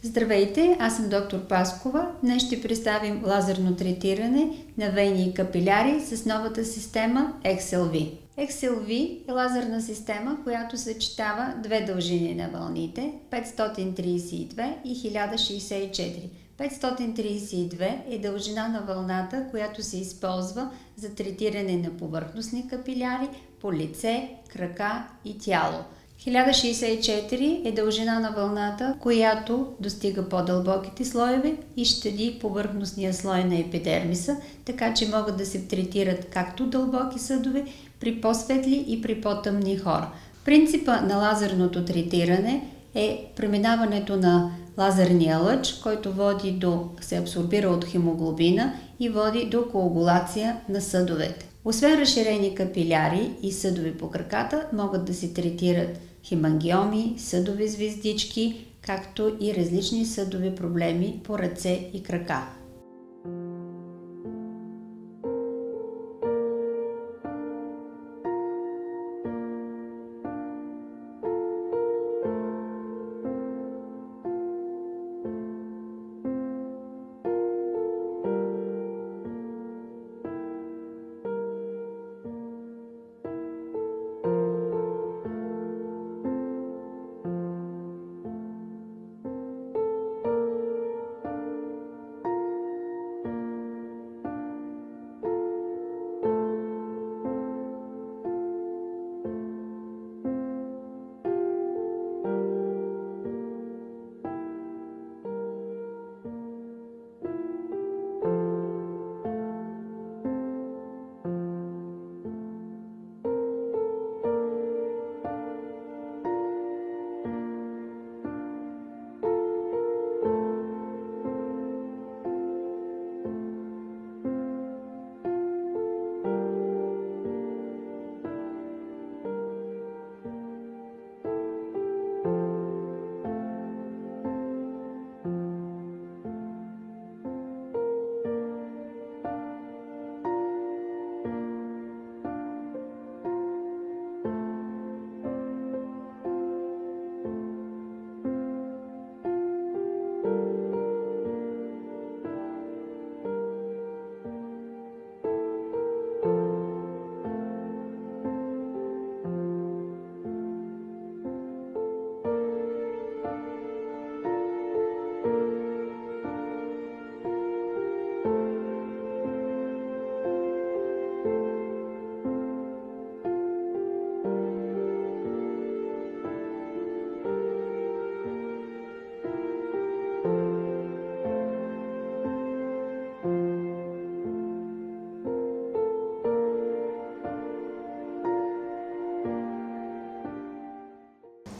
Здравейте, аз съм доктор Паскова. Днес ще представим лазерно третиране на вени и капиляри с новата система XLV. XLV е лазерна система, която съчетава две дължини на вълните 532 и 1064. 532 е дължина на вълната, която се използва за третиране на повърхностни капиляри по лице, крака и тяло. 1064 е дължина на вълната, която достига по-дълбоките слоеве и щади повърхностния слой на епидермиса, така че могат да се третират както дълбоки съдове при по-светли и при по-тъмни хора. Принципа на лазерното третиране е преминаването на лазерния лъч, който се абсорбира от хемоглобина и води до коагулация на съдовете. Освен разширени капиляри и съдове по краката, могат да се третират хемангиоми, съдови звездички, както и различни съдови проблеми по ръце и крака.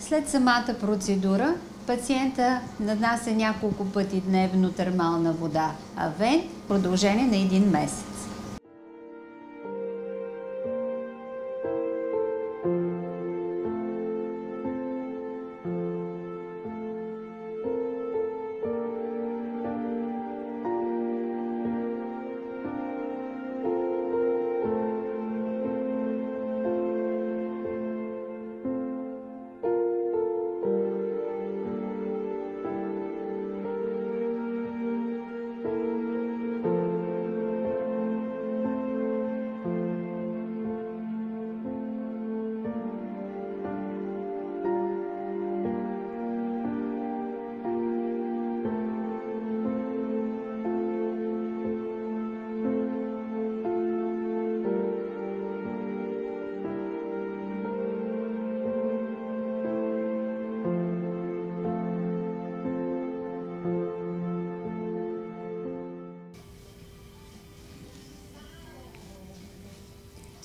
След самата процедура, пациента нанася няколко пъти дневно термална вода Авен в продължение на 1 месец.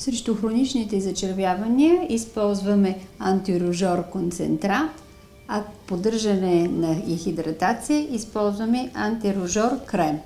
Срещу хроничните зачервявания използваме антирожор концентрат, а поддържане и хидратация използваме антирожор крем.